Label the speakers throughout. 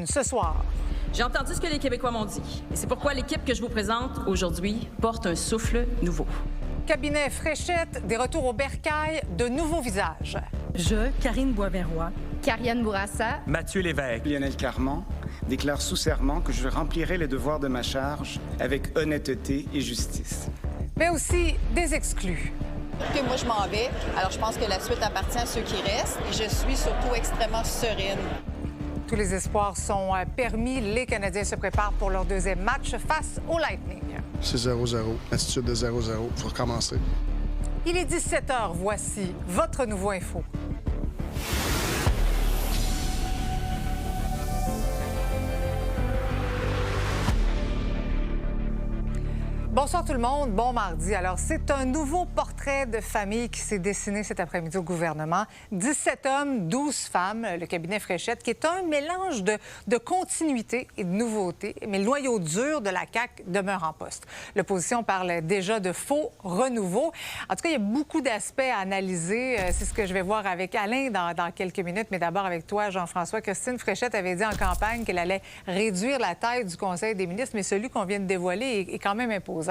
Speaker 1: ce soir.
Speaker 2: J'ai entendu ce que les Québécois m'ont dit. Et c'est pourquoi l'équipe que je vous présente aujourd'hui porte un souffle nouveau.
Speaker 1: Cabinet Fréchette, des retours au bercail, de nouveaux visages.
Speaker 3: Je, Karine Boisverroy,
Speaker 4: Kariane Bourassa,
Speaker 5: Mathieu Lévesque,
Speaker 6: Lionel Carman, déclare sous serment que je remplirai les devoirs de ma charge avec honnêteté et justice.
Speaker 1: Mais aussi des exclus.
Speaker 7: Que moi, je m'en vais. Alors, je pense que la suite appartient à ceux qui restent. Et je suis surtout extrêmement sereine.
Speaker 1: Tous les espoirs sont permis. Les Canadiens se préparent pour leur deuxième match face au Lightning.
Speaker 8: C'est 0-0. Attitude de 0-0. Il faut recommencer.
Speaker 1: Il est 17h. Voici votre nouveau info. Bonsoir tout le monde, bon mardi. Alors, c'est un nouveau portrait de famille qui s'est dessiné cet après-midi au gouvernement. 17 hommes, 12 femmes, le cabinet Fréchette, qui est un mélange de continuité et de nouveauté, mais le noyau dur de la CAQ demeure en poste. L'opposition parle déjà de faux renouveau. En tout cas, il y a beaucoup d'aspects à analyser. C'est ce que je vais voir avec Alain dans quelques minutes, mais d'abord avec toi, Jean-François. Christine Fréchette avait dit en campagne qu'elle allait réduire la taille du Conseil des ministres, mais celui qu'on vient de dévoiler est quand même imposant.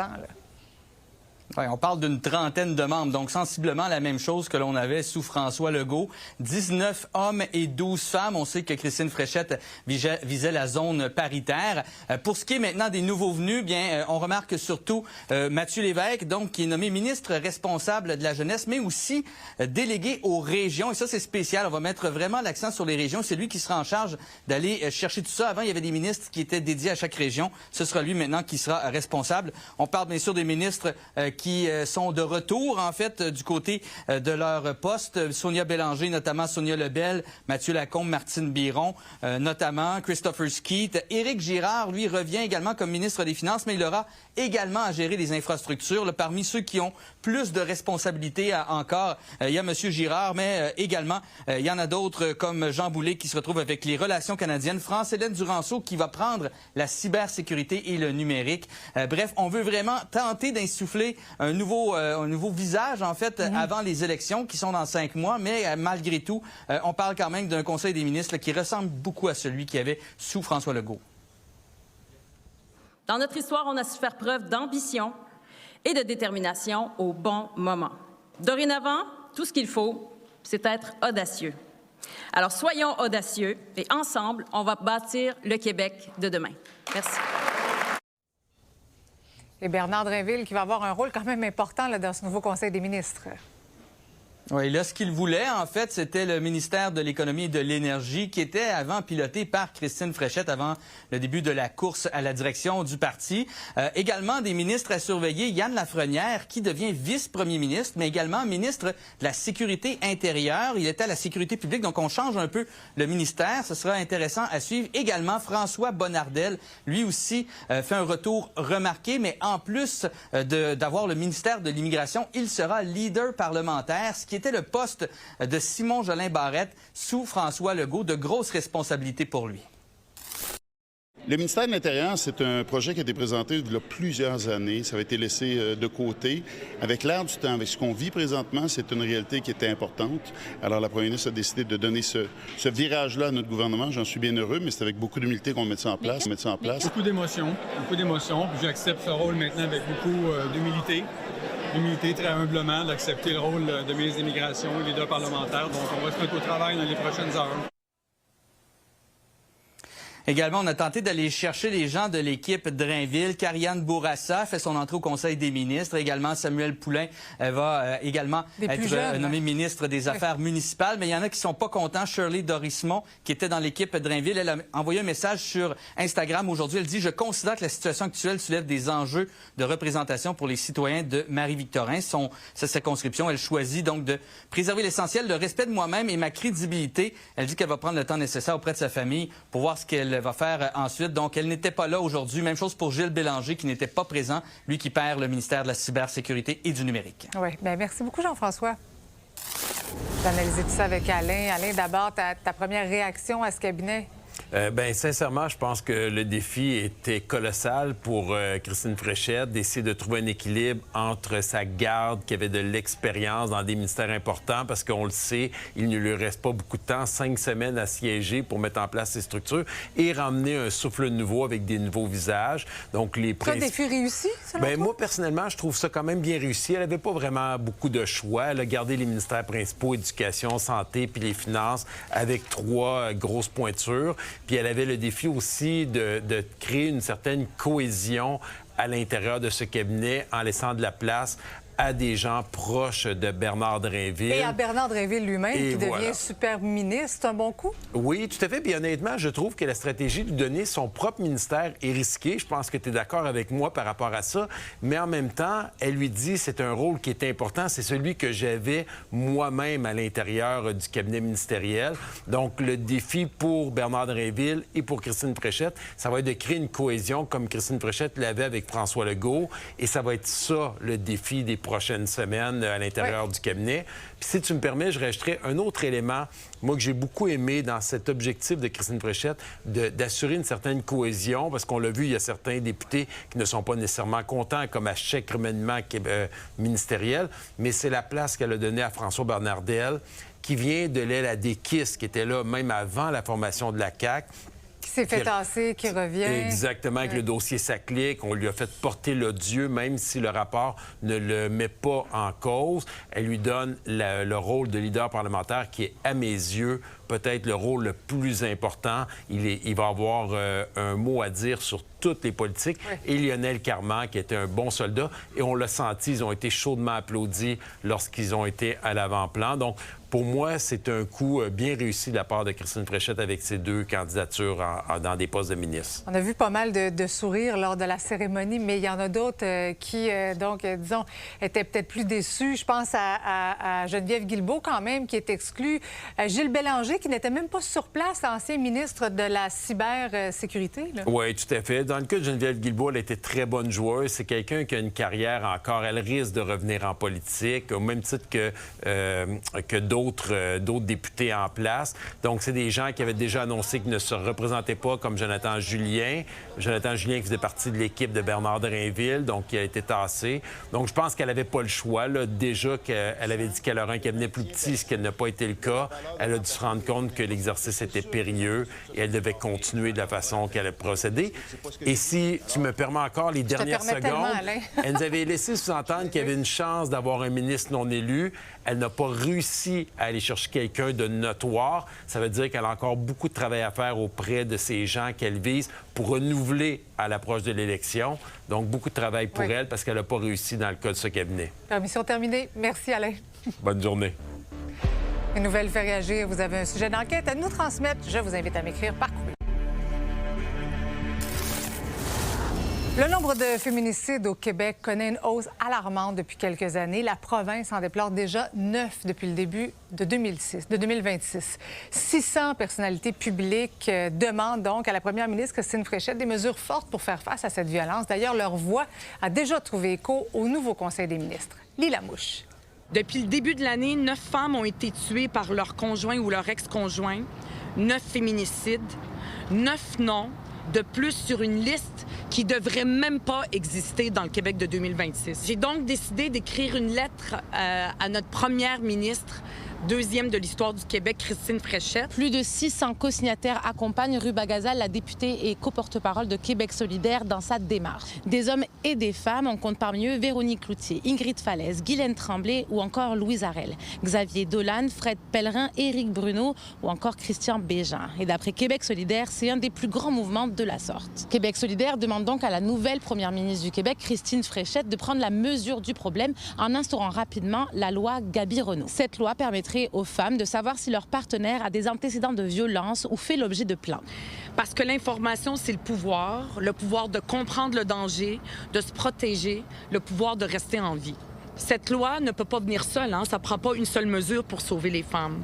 Speaker 9: Oui, on parle d'une trentaine de membres, donc sensiblement la même chose que l'on avait sous François Legault. 19 hommes et 12 femmes. On sait que Christine Fréchette visait la zone paritaire. Pour ce qui est maintenant des nouveaux venus, bien, on remarque surtout Mathieu Lévesque, donc, qui est nommé ministre responsable de la jeunesse, mais aussi délégué aux régions. Et ça, c'est spécial. On va mettre vraiment l'accent sur les régions. C'est lui qui sera en charge d'aller chercher tout ça. Avant, il y avait des ministres qui étaient dédiés à chaque région. Ce sera lui maintenant qui sera responsable. On parle bien sûr des ministres qui sont de retour, en fait, du côté de leur poste. Sonia Bélanger, notamment Sonia Lebel, Mathieu Lacombe, Martine Biron, notamment Christopher Skeet. Éric Girard, lui, revient également comme ministre des Finances, mais il aura également à gérer les infrastructures. Là, parmi ceux qui ont plus de responsabilités encore, il y a M. Girard, mais également, il y en a d'autres comme Jean Boulet qui se retrouve avec les relations canadiennes, France-Hélène Duranceau qui va prendre la cybersécurité et le numérique. Bref, on veut vraiment tenter d'insuffler un nouveau visage, en fait, avant les élections qui sont dans 5 mois, mais malgré tout, on parle quand même d'un Conseil des ministres là, qui ressemble beaucoup à celui qu'il y avait sous François Legault.
Speaker 2: Dans notre histoire, on a su faire preuve d'ambition et de détermination au bon moment. Dorénavant, tout ce qu'il faut, c'est être audacieux. Alors, soyons audacieux et ensemble, on va bâtir le Québec de demain. Merci.
Speaker 1: Et Bernard Drinville qui va avoir un rôle quand même important là, dans ce nouveau Conseil des ministres.
Speaker 9: Oui, là, ce qu'il voulait, en fait, c'était le ministère de l'Économie et de l'Énergie qui était avant piloté par Christine Fréchette avant le début de la course à la direction du parti. Également des ministres à surveiller, Yann Lafrenière qui devient vice-premier ministre, mais également ministre de la Sécurité intérieure. Il était à la Sécurité publique, donc on change un peu le ministère. Ce sera intéressant à suivre. Également, François Bonnardel, lui aussi, fait un retour remarqué, mais en plus d'avoir le ministère de l'Immigration, il sera leader parlementaire, ce qui était le poste de Simon Jolin Barrette sous François Legault, de grosses responsabilités pour lui.
Speaker 10: Le ministère de l'Intérieur, c'est un projet qui a été présenté il y a plusieurs années. Ça a été laissé de côté. Avec l'air du temps, avec ce qu'on vit présentement, c'est une réalité qui était importante. Alors, la première ministre a décidé de donner ce virage-là à notre gouvernement. J'en suis bien heureux, mais c'est avec beaucoup d'humilité qu'on met ça en place.
Speaker 11: Beaucoup d'émotions. Puis j'accepte ce rôle maintenant avec beaucoup d'humilité. Humilité, très humblement, d'accepter le rôle de ministre de l'Immigration et leader parlementaire. Donc, on va se mettre au travail dans les prochaines heures.
Speaker 9: Également, on a tenté d'aller chercher les gens de l'équipe Drainville. Kariane Bourassa fait son entrée au Conseil des ministres. Également, Samuel Poulin va également être nommé ministre des Affaires municipales. Mais il y en a qui sont pas contents. Shirley Dorismont, qui était dans l'équipe Drainville, elle a envoyé un message sur Instagram aujourd'hui. Elle dit « Je considère que la situation actuelle soulève des enjeux de représentation pour les citoyens de Marie-Victorin. Sa circonscription, elle choisit donc de préserver l'essentiel, le respect de moi-même et ma crédibilité. » Elle dit qu'elle va prendre le temps nécessaire auprès de sa famille pour voir ce qu'elle va faire ensuite. Donc, elle n'était pas là aujourd'hui. Même chose pour Gilles Bélanger, qui n'était pas présent, lui qui perd le ministère de la cybersécurité et du numérique.
Speaker 1: Oui, bien merci beaucoup, Jean-François. J'ai analysé tout ça avec Alain. Alain, d'abord, ta première réaction à ce cabinet?
Speaker 4: Bien, sincèrement, je pense que le défi était colossal pour Christine Fréchette d'essayer de trouver un équilibre entre sa garde qui avait de l'expérience dans des ministères importants, parce qu'on le sait, il ne lui reste pas beaucoup de temps, 5 semaines à siéger pour mettre en place ces structures et ramener un souffle nouveau avec des nouveaux visages. Donc, les
Speaker 1: C'est un défi réussi, selon toi?
Speaker 4: Moi, personnellement, je trouve ça quand même bien réussi. Elle n'avait pas vraiment beaucoup de choix. Elle a gardé les ministères principaux, éducation, santé, puis les finances, avec 3 grosses pointures. Puis elle avait le défi aussi de créer une certaine cohésion à l'intérieur de ce cabinet en laissant de la place à des gens proches de Bernard Drinville.
Speaker 1: Et à Bernard Drinville lui-même, qui
Speaker 4: voilà.
Speaker 1: devient super ministre. C'est un bon coup?
Speaker 4: Oui, tout à fait. Puis honnêtement, je trouve que la stratégie de lui donner son propre ministère est risquée. Je pense que tu es d'accord avec moi par rapport à ça. Mais en même temps, elle lui dit c'est un rôle qui est important. C'est celui que j'avais moi-même à l'intérieur du cabinet ministériel. Donc, le défi pour Bernard Drinville et pour Christine Fréchette, ça va être de créer une cohésion comme Christine Fréchette l'avait avec François Legault. Et ça va être ça, le défi des prochaines semaines à l'intérieur du cabinet. Puis si tu me permets, je rajouterais un autre élément, moi, que j'ai beaucoup aimé dans cet objectif de Christine Fréchette, d'assurer une certaine cohésion, parce qu'on l'a vu, il y a certains députés qui ne sont pas nécessairement contents, comme à chaque remaniement ministériel, mais c'est la place qu'elle a donnée à François Bernardel, qui vient de l'aile à Desquistes, qui était là même avant la formation de la CAQ.
Speaker 1: Qui s'est fait tasser, qui revient.
Speaker 4: Exactement, avec le dossier Saclic. On lui a fait porter l'odieux, même si le rapport ne le met pas en cause. Elle lui donne le rôle de leader parlementaire qui est, à mes yeux, peut-être le rôle le plus important. Il va avoir un mot à dire sur toutes les politiques. Oui. Et Lionel Carman, qui était un bon soldat. Et on l'a senti, ils ont été chaudement applaudis lorsqu'ils ont été à l'avant-plan. Donc, pour moi, c'est un coup bien réussi de la part de Christine Fréchette avec ses 2 candidatures dans des postes de ministre.
Speaker 1: On a vu pas mal de sourires lors de la cérémonie, mais il y en a d'autres qui, disons, étaient peut-être plus déçus. Je pense à Geneviève Guilbeault, quand même, qui est exclue. Gilles Bélanger, qui n'était même pas sur place, ancien ministre de la cybersécurité.
Speaker 4: Oui, tout à fait. Dans le cas de Geneviève Guilbeault, elle était très bonne joueuse. C'est quelqu'un qui a une carrière encore. Elle risque de revenir en politique, au même titre que d'autres députés en place. Donc, c'est des gens qui avaient déjà annoncé qu'ils ne se représentaient pas, comme Jonathan Julien. Jonathan Julien qui faisait partie de l'équipe de Bernard Drinville, donc qui a été tassé. Donc, je pense qu'elle n'avait pas le choix. Là. Déjà qu'elle avait dit qu'elle aurait un cabinet plus petit, ce qui n'a pas été le cas. Elle a dû se rendre compte que l'exercice était périlleux et elle devait continuer de la façon qu'elle a procédé. Et si tu me permets encore les dernières secondes, elle nous avait laissé sous-entendre qu'il y avait une chance d'avoir un ministre non élu. Elle n'a pas réussi à aller chercher quelqu'un de notoire. Ça veut dire qu'elle a encore beaucoup de travail à faire auprès de ces gens qu'elle vise pour renouveler à l'approche de l'élection. Donc, beaucoup de travail pour elle parce qu'elle n'a pas réussi dans le cas de ce cabinet.
Speaker 1: Permission terminée. Merci, Alain.
Speaker 4: Bonne journée.
Speaker 1: Une nouvelle fait réagir. Vous avez un sujet d'enquête à nous transmettre. Je vous invite à m'écrire par courriel. Le nombre de féminicides au Québec connaît une hausse alarmante depuis quelques années. La province en déplore déjà 9 depuis le début de 2026. 600 personnalités publiques demandent donc à la première ministre Christine Fréchette des mesures fortes pour faire face à cette violence. D'ailleurs, leur voix a déjà trouvé écho au nouveau Conseil des ministres. Lila Mouche.
Speaker 3: Depuis le début de l'année, 9 femmes ont été tuées par leur conjoint ou leur ex-conjoint, 9 féminicides, 9 noms de plus sur une liste qui ne devrait même pas exister dans le Québec de 2026. J'ai donc décidé d'écrire une lettre à notre première ministre, deuxième de l'histoire du Québec, Christine Fréchette.
Speaker 5: Plus de 600 co-signataires accompagnent Ruba Gazal, la députée et co-porte-parole de Québec solidaire, dans sa démarche. Des hommes et des femmes, on compte parmi eux Véronique Cloutier, Ingrid Falaise, Guylaine Tremblay ou encore Louise Arel, Xavier Dolan, Fred Pellerin, Éric Bruno ou encore Christian Bégin. Et d'après Québec solidaire, c'est un des plus grands mouvements de la sorte. Québec solidaire demande donc à la nouvelle première ministre du Québec, Christine Fréchette, de prendre la mesure du problème en instaurant rapidement la loi Gabi-Renault. Cette loi permettrait aux femmes de savoir si leur partenaire a des antécédents de violence ou fait l'objet de plaintes.
Speaker 3: Parce que l'information, c'est le pouvoir de comprendre le danger, de se protéger, le pouvoir de rester en vie. Cette loi ne peut pas venir seule, ça ne prend pas une seule mesure pour sauver les femmes.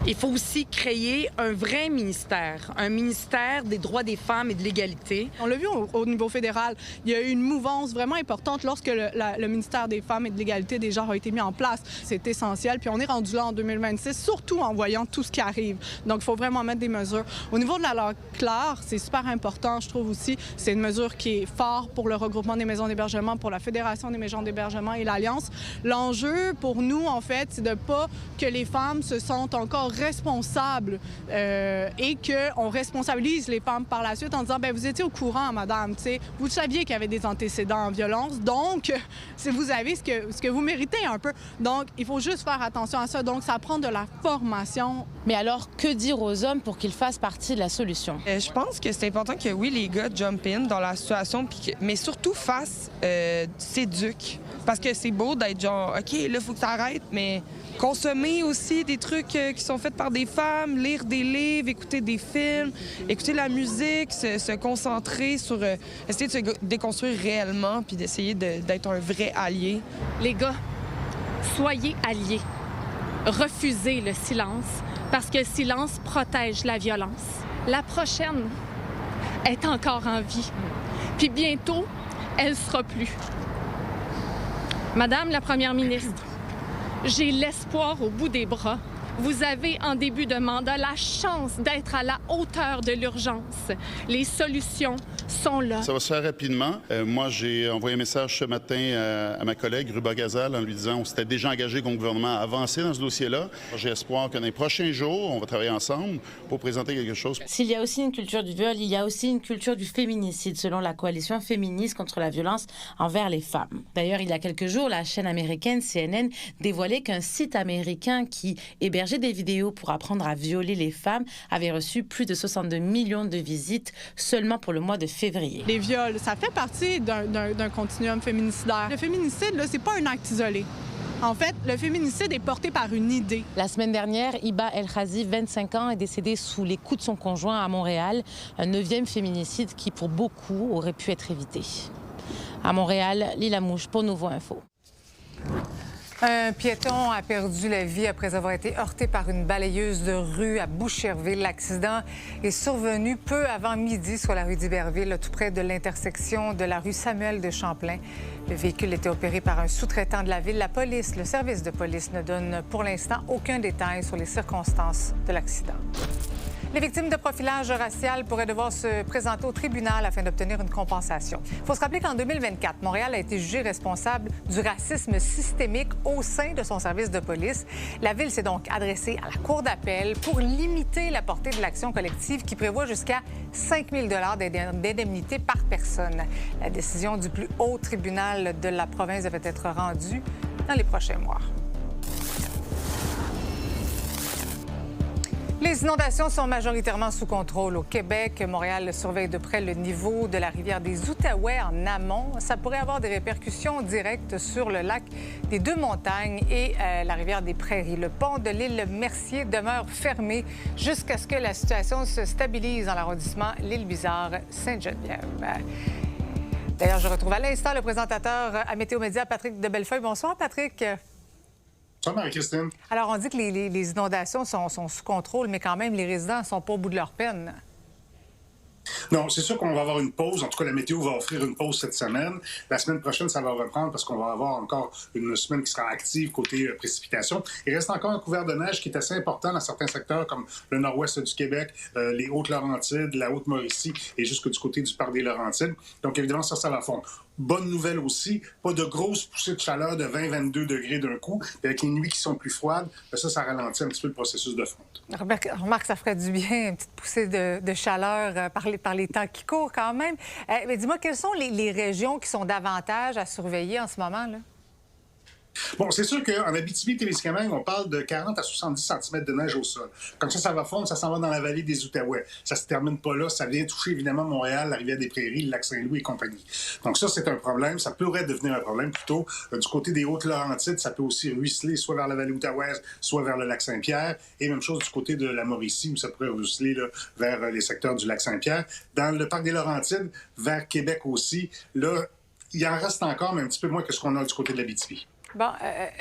Speaker 3: Il faut aussi créer un vrai ministère, un ministère des droits des femmes et de l'égalité.
Speaker 12: On l'a vu au niveau fédéral, il y a eu une mouvance vraiment importante lorsque le ministère des femmes et de l'égalité des genres a été mis en place. C'est essentiel, puis on est rendu là en 2026, surtout en voyant tout ce qui arrive. Donc, il faut vraiment mettre des mesures. Au niveau de la loi Claire, c'est super important, je trouve aussi. C'est une mesure qui est forte pour le regroupement des maisons d'hébergement, pour la Fédération des maisons d'hébergement et l'Alliance. L'enjeu pour nous, en fait, c'est de pas que les femmes se sentent encore responsables et qu'on responsabilise les femmes par la suite en disant, bien, vous étiez au courant, madame, tu sais, vous saviez qu'il y avait des antécédents en violence, donc si vous avez ce que vous méritez un peu. Donc, il faut juste faire attention à ça. Donc, ça prend de la formation.
Speaker 5: Mais alors, que dire aux hommes pour qu'ils fassent partie de la solution?
Speaker 13: Je pense que c'est important que, oui, les gars jump in dans la situation, mais surtout s'éduquent. Parce que c'est beau d'être genre, OK, là, il faut que tu arrêtes, mais consommer aussi des trucs qui sont faits par des femmes, lire des livres, écouter des films, écouter la musique, se concentrer sur essayer de se déconstruire réellement puis d'essayer d'être un vrai allié.
Speaker 14: Les gars, soyez alliés. Refusez le silence parce que le silence protège la violence. La prochaine est encore en vie. Puis bientôt, elle sera plus. Madame la Première ministre, j'ai l'espoir au bout des bras. Vous avez, en début de mandat, la chance d'être à la hauteur de l'urgence. Les solutions sont là.
Speaker 10: Ça va se faire rapidement. Moi, j'ai envoyé un message ce matin à ma collègue Ruba Gazal en lui disant qu'on s'était déjà engagé comme gouvernement à avancer dans ce dossier-là. J'ai espoir que dans les prochains jours, on va travailler ensemble pour présenter quelque chose.
Speaker 5: S'il y a aussi une culture du viol, il y a aussi une culture du féminicide, selon la coalition féministe contre la violence envers les femmes. D'ailleurs, il y a quelques jours, la chaîne américaine CNN dévoilait qu'un site américain qui hébergeait des vidéos pour apprendre à violer les femmes avait reçu plus de 62 millions de visites seulement pour le mois de février.
Speaker 12: Les viols, ça fait partie d'un continuum féminicidaire. Le féminicide, là, c'est pas un acte isolé. En fait, le féminicide est porté par une idée.
Speaker 5: La semaine dernière, Iba El Khazi, 25 ans, est décédée sous les coups de son conjoint à Montréal. Un 9e féminicide qui, pour beaucoup, aurait pu être évité. À Montréal, Lila Mouche pour Nouveau Info.
Speaker 1: Un piéton a perdu la vie après avoir été heurté par une balayeuse de rue à Boucherville. L'accident est survenu peu avant midi sur la rue d'Iberville, tout près de l'intersection de la rue Samuel de Champlain. Le véhicule était opéré par un sous-traitant de la ville. La police, le service de police, ne donne pour l'instant aucun détail sur les circonstances de l'accident. Les victimes de profilage racial pourraient devoir se présenter au tribunal afin d'obtenir une compensation. Il faut se rappeler qu'en 2024, Montréal a été jugé responsable du racisme systémique au sein de son service de police. La ville s'est donc adressée à la Cour d'appel pour limiter la portée de l'action collective qui prévoit jusqu'à 5 000 $ d'indemnité par personne. La décision du plus haut tribunal de la province devrait être rendue dans les prochains mois. Les inondations sont majoritairement sous contrôle au Québec. Montréal surveille de près le niveau de la rivière des Outaouais en amont. Ça pourrait avoir des répercussions directes sur le lac des Deux-Montagnes et la rivière des Prairies. Le pont de l'île Mercier demeure fermé jusqu'à ce que la situation se stabilise dans l'arrondissement L'Île-Bizarre-Sainte-Geneviève. D'ailleurs, je retrouve à l'instant le présentateur à Météo Média, Patrick de Bellefeuille. Bonsoir, Patrick.
Speaker 15: Bonsoir, Marie-Christine.
Speaker 1: Alors, on dit que les inondations sont sous contrôle, mais quand même, les résidents ne sont pas au bout de leur peine.
Speaker 15: Non, c'est sûr qu'on va avoir une pause. En tout cas, la météo va offrir une pause cette semaine. La semaine prochaine, ça va reprendre parce qu'on va avoir encore une semaine qui sera active côté précipitations. Il reste encore un couvert de neige qui est assez important dans certains secteurs comme le nord-ouest du Québec, les Hautes-Laurentides, la Haute-Mauricie et jusque du côté du parc des Laurentides. Donc, évidemment, ça va fondre. Bonne nouvelle aussi, pas de grosses poussées de chaleur de 20-22 degrés d'un coup. Puis avec les nuits qui sont plus froides, ça ralentit un petit peu le processus de fonte.
Speaker 1: Remarque, ça ferait du bien, une petite poussée de chaleur par les temps qui courent quand même. Mais dis-moi, quelles sont les régions qui sont davantage à surveiller en ce moment, là?
Speaker 15: Bon, c'est sûr qu'en Abitibi-Témiscamingue, on parle de 40 à 70 cm de neige au sol. Comme ça va fondre, ça s'en va dans la vallée des Outaouais. Ça se termine pas là, ça vient toucher évidemment Montréal, la rivière des Prairies, le lac Saint-Louis et compagnie. Donc ça, c'est un problème. Ça pourrait devenir un problème plutôt. Du côté des Hautes-Laurentides, ça peut aussi ruisseler soit vers la vallée outaouaise, soit vers le lac Saint-Pierre. Et même chose du côté de la Mauricie, où ça pourrait ruisseler là, vers les secteurs du lac Saint-Pierre. Dans le parc des Laurentides, vers Québec aussi, là, il en reste encore, mais un petit peu moins que ce qu'on a du côté de l'Abitibi.
Speaker 1: Bon,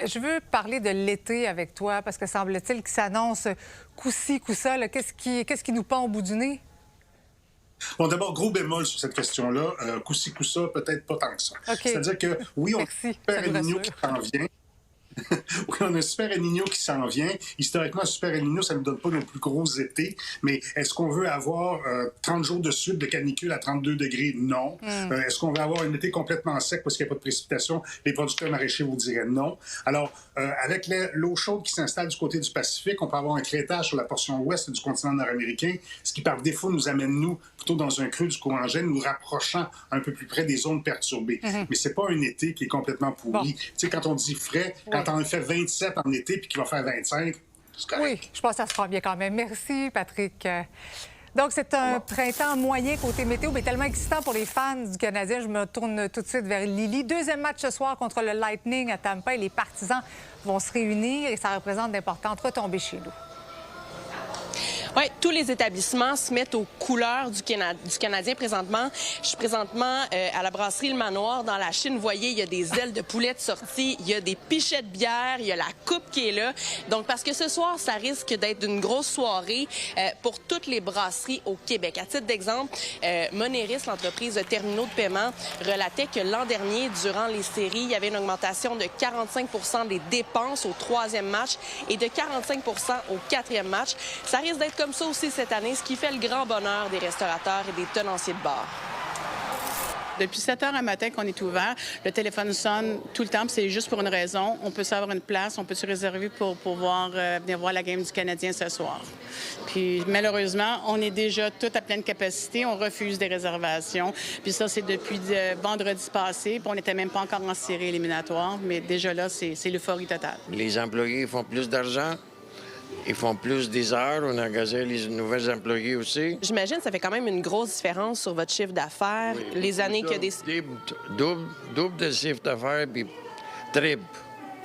Speaker 1: je veux parler de l'été avec toi parce que semble-t-il qu'il s'annonce coup-ci, coup-ça. Qu'est-ce qui nous pend au bout du nez?
Speaker 15: Bon, d'abord, gros bémol sur cette question-là. Coup-ci, coup-ça, peut-être pas tant que ça.
Speaker 1: Okay.
Speaker 15: C'est-à-dire que, oui, on a un super El Niño qui s'en vient. Oui, on a un super El Niño qui s'en vient. Historiquement, un super El Niño, ça ne nous donne pas nos plus gros étés. Mais est-ce qu'on veut avoir 30 jours de suite de canicule à 32 degrés? Non. Est-ce qu'on veut avoir un été complètement sec parce qu'il n'y a pas de précipitation? Les producteurs maraîchers vous diraient non. Alors, avec l'eau chaude qui s'installe du côté du Pacifique, on peut avoir un crétage sur la portion ouest du continent nord-américain, ce qui, par défaut, nous amène, nous, plutôt dans un creux du courant gène, nous rapprochant un peu plus près des zones perturbées. Mais c'est pas un été qui est complètement pourri. Tu sais, quand on dit frais, quand on fait 27 en été puis qu'il va faire 25, c'est correct.
Speaker 1: Oui, je pense que ça se fera bien quand même. Merci, Patrick. Donc, c'est un printemps moyen côté météo, mais tellement excitant pour les fans du Canadien. Je me tourne tout de suite vers Lily. Deuxième match ce soir contre le Lightning à Tampa et les partisans vont se réunir et ça représente d'importantes retombées chez nous.
Speaker 16: Oui, tous les établissements se mettent aux couleurs du Canadien présentement. Je suis présentement à la brasserie Le Manoir dans la Chine. Vous voyez, il y a des ailes de poulet de sortie, il y a des pichets de bière, il y a la coupe qui est là. Donc, parce que ce soir, ça risque d'être une grosse soirée pour toutes les brasseries au Québec. À titre d'exemple, Moneris, l'entreprise de terminaux de paiement, relatait que l'an dernier, durant les séries, il y avait une augmentation de 45 % des dépenses au troisième match et de 45 % au quatrième match. Ça risque d'être comme ça aussi cette année, ce qui fait le grand bonheur des restaurateurs et des tenanciers de bar.
Speaker 17: Depuis 7 heures à matin qu'on est ouvert, le téléphone sonne tout le temps, c'est juste pour une raison. On peut savoir une place, on peut se réserver pour pouvoir venir voir la game du Canadien ce soir. Puis malheureusement, on est déjà tout à pleine capacité, on refuse des réservations. Puis ça, c'est depuis vendredi passé, puis on n'était même pas encore en série éliminatoire, mais déjà là, c'est l'euphorie totale.
Speaker 18: Les employés font plus d'argent. Ils font plus des heures. On a engagé les nouvelles employés aussi.
Speaker 16: J'imagine que ça fait quand même une grosse différence sur votre chiffre d'affaires.
Speaker 18: Oui,
Speaker 16: les années que des...
Speaker 18: Double de chiffre d'affaires, puis triple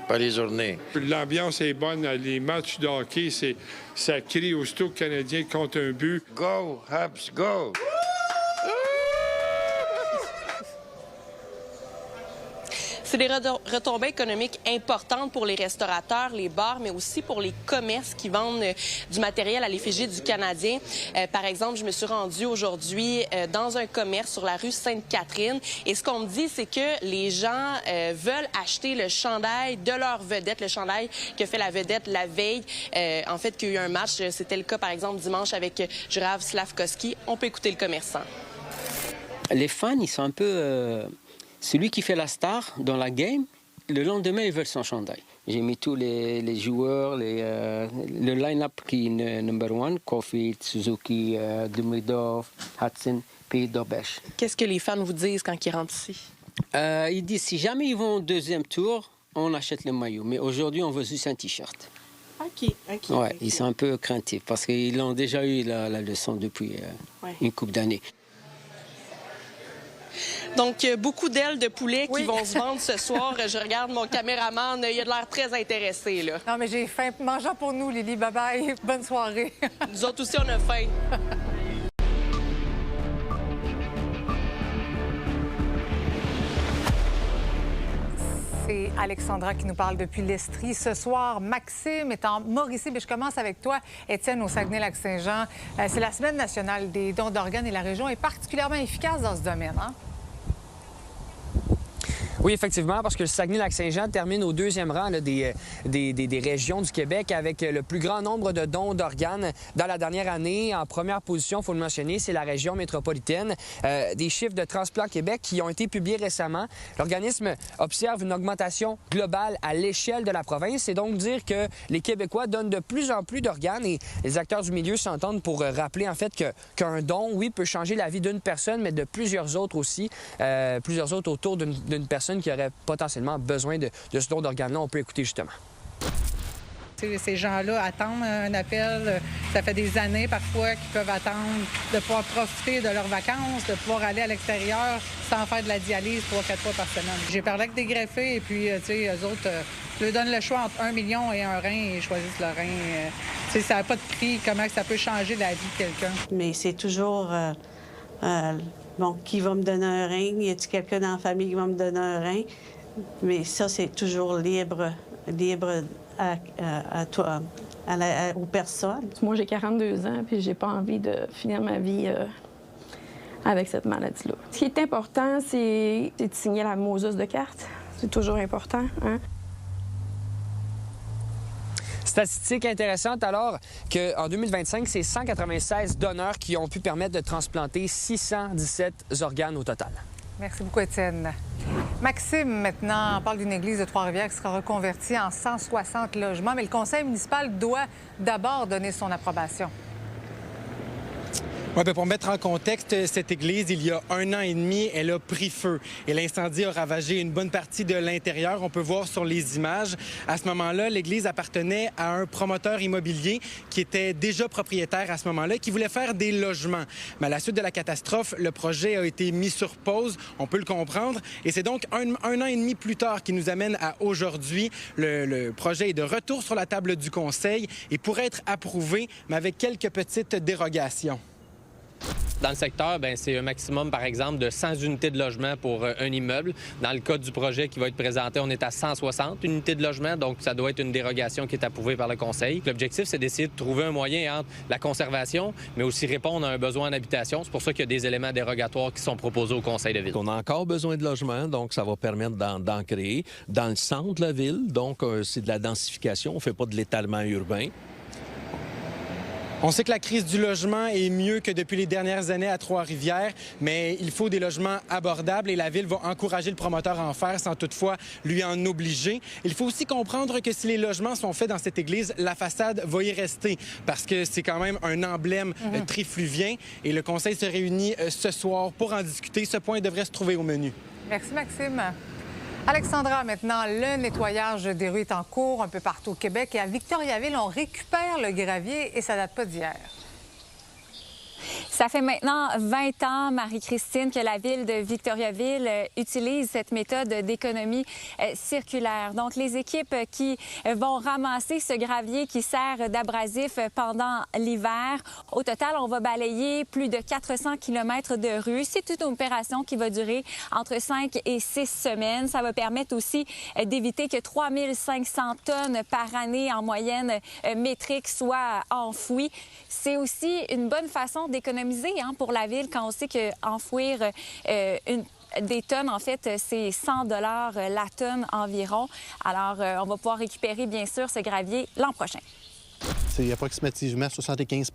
Speaker 18: par les journées.
Speaker 19: L'ambiance est bonne. Les matchs de hockey, ça crie aussitôt que le Canadien compte un but.
Speaker 18: Go, Habs, go!
Speaker 16: C'est des retombées économiques importantes pour les restaurateurs, les bars, mais aussi pour les commerces qui vendent du matériel à l'effigie du Canadien. Par exemple, je me suis rendue aujourd'hui dans un commerce sur la rue Sainte-Catherine et ce qu'on me dit, c'est que les gens veulent acheter le chandail de leur vedette, le chandail que fait la vedette la veille. En fait, qu'il y a eu un match, c'était le cas par exemple dimanche avec Juraj Slafkovský. On peut écouter le commerçant.
Speaker 20: Les fans, ils sont un peu... Celui qui fait la star dans la game, le lendemain, ils veulent son chandail. J'ai mis tous les joueurs, le line-up qui est number one, Caulfield, Suzuki, Demidov, Hudson, puis Dobeš.
Speaker 16: Qu'est-ce que les fans vous disent quand ils rentrent ici?
Speaker 20: Ils disent, si jamais ils vont au deuxième tour, on achète le maillot. Mais aujourd'hui, on veut juste un T-shirt.
Speaker 16: OK.
Speaker 20: Ouais, ils sont un peu craintifs parce qu'ils ont déjà eu la leçon depuis une couple d'années.
Speaker 16: Donc, beaucoup d'ailes de poulet qui vont se vendre ce soir. Je regarde mon caméraman, il a de l'air très intéressé, là.
Speaker 1: Non, mais j'ai faim. Mangeons pour nous, Lily. Bye-bye. Bonne soirée.
Speaker 16: Nous autres aussi, on a faim.
Speaker 1: C'est Alexandra qui nous parle depuis l'Estrie. Ce soir, Maxime est en Mauricie. Mais je commence avec toi, Étienne, au Saguenay-Lac-Saint-Jean. C'est la Semaine nationale des dons d'organes et la région est particulièrement efficace dans ce domaine, hein?
Speaker 21: Oui, effectivement, parce que le Saguenay-Lac-Saint-Jean termine au deuxième rang là, des régions du Québec avec le plus grand nombre de dons d'organes dans la dernière année. En première position, il faut le mentionner, c'est la région métropolitaine. Des chiffres de Transplant Québec qui ont été publiés récemment. L'organisme observe une augmentation globale à l'échelle de la province. C'est donc dire que les Québécois donnent de plus en plus d'organes et les acteurs du milieu s'entendent pour rappeler en fait qu'un don, oui, peut changer la vie d'une personne, mais de plusieurs autres aussi, plusieurs autres autour d'une personne qui aurait potentiellement besoin de ce don d'organes-là. On peut écouter justement.
Speaker 22: Ces gens-là attendent un appel. Ça fait des années parfois qu'ils peuvent attendre de pouvoir profiter de leurs vacances, de pouvoir aller à l'extérieur sans faire de la dialyse 3-4 fois par semaine. J'ai parlé avec des greffés et puis, tu sais, eux autres, je leur donne le choix entre 1 million et un rein et ils choisissent le rein. Tu sais, ça n'a pas de prix, comment ça peut changer la vie de quelqu'un.
Speaker 23: Mais c'est toujours... bon, qui va me donner un rein? Y a-t-il quelqu'un dans la famille qui va me donner un rein?
Speaker 6: Mais ça, c'est toujours libre à toi, aux personnes.
Speaker 7: Moi, j'ai 42 ans, puis j'ai pas envie de finir ma vie avec cette maladie-là. Ce qui est important, c'est de signer la mosus de carte. C'est toujours important, hein?
Speaker 21: Statistique intéressante alors qu'en 2025, c'est 196 donneurs qui ont pu permettre de transplanter 617 organes au total.
Speaker 1: Merci beaucoup, Étienne. Maxime, maintenant, on parle d'une église de Trois-Rivières qui sera reconvertie en 160 logements, mais le conseil municipal doit d'abord donner son approbation.
Speaker 23: Ouais, pour mettre en contexte, cette église, il y a 1 an et demi, elle a pris feu et l'incendie a ravagé une bonne partie de l'intérieur. On peut voir sur les images. À ce moment-là, l'église appartenait à un promoteur immobilier qui était déjà propriétaire à ce moment-là, qui voulait faire des logements. Mais à la suite de la catastrophe, le projet a été mis sur pause. On peut le comprendre. Et c'est donc un an et demi plus tard qui nous amène à aujourd'hui. Le projet est de retour sur la table du conseil et pourrait être approuvé, mais avec quelques petites dérogations.
Speaker 24: Dans le secteur, c'est un maximum, par exemple, de 100 unités de logement pour un immeuble. Dans le cas du projet qui va être présenté, on est à 160 unités de logement, donc ça doit être une dérogation qui est approuvée par le conseil. L'objectif, c'est d'essayer de trouver un moyen entre la conservation, mais aussi répondre à un besoin d'habitation. C'est pour ça qu'il y a des éléments dérogatoires qui sont proposés au conseil de ville.
Speaker 25: On a encore besoin de logements, donc ça va permettre d'en créer. Dans le centre de la ville, donc c'est de la densification, on ne fait pas de l'étalement urbain.
Speaker 23: On sait que la crise du logement est mieux que depuis les dernières années à Trois-Rivières, mais il faut des logements abordables et la Ville va encourager le promoteur à en faire sans toutefois lui en obliger. Il faut aussi comprendre que si les logements sont faits dans cette église, la façade va y rester parce que c'est quand même un emblème trifluvien et le conseil se réunit ce soir pour en discuter. Ce point devrait se trouver au menu.
Speaker 1: Merci, Maxime. Alexandra, maintenant, le nettoyage des rues est en cours un peu partout au Québec. Et à Victoriaville, on récupère le gravier et ça date pas d'hier.
Speaker 26: Ça fait maintenant 20 ans, Marie-Christine, que la ville de Victoriaville utilise cette méthode d'économie circulaire. Donc, les équipes qui vont ramasser ce gravier qui sert d'abrasif pendant l'hiver. Au total, on va balayer plus de 400 km de rues. C'est une opération qui va durer entre 5 et 6 semaines. Ça va permettre aussi d'éviter que 3500 tonnes par année en moyenne métrique soient enfouies. C'est aussi une bonne façon d'économiser pour la ville quand on sait qu'enfouir des tonnes, en fait, c'est 100 $ la tonne environ. Alors, on va pouvoir récupérer, bien sûr, ce gravier l'an prochain.
Speaker 8: C'est approximativement 75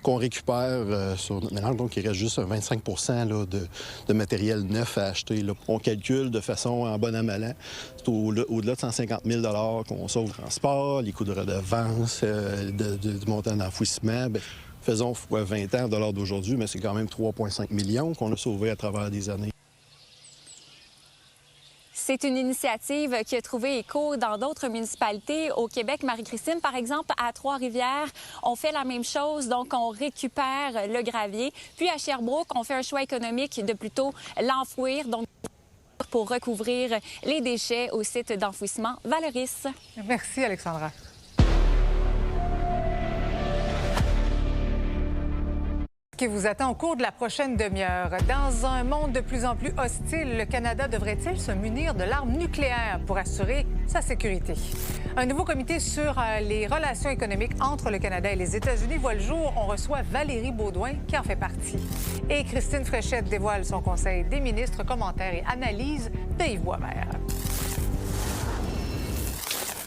Speaker 8: qu'on récupère sur notre mélange, donc il reste juste 25 là, de matériel neuf à acheter. Là. On calcule de façon en bon an mal an. C'est au-delà de 150 000 qu'on sauve le transport, les coûts de redevance, du montant d'enfouissement. Faisons fois 20 ans, dollars d'aujourd'hui, mais c'est quand même 3,5 millions qu'on a sauvés à travers des années.
Speaker 26: C'est une initiative qui a trouvé écho dans d'autres municipalités au Québec. Marie-Christine, par exemple, à Trois-Rivières, on fait la même chose, donc on récupère le gravier. Puis à Sherbrooke, on fait un choix économique de plutôt l'enfouir, donc pour recouvrir les déchets au site d'enfouissement Valoris.
Speaker 1: Merci, Alexandra. Qui vous attend au cours de la prochaine demi-heure. Dans un monde de plus en plus hostile, le Canada devrait-il se munir de l'arme nucléaire pour assurer sa sécurité? Un nouveau comité sur les relations économiques entre le Canada et les États-Unis voit le jour. On reçoit Valérie Beaudoin qui en fait partie. Et Christine Fréchette dévoile son conseil des ministres, commentaires et analyses de Yves Boisvert.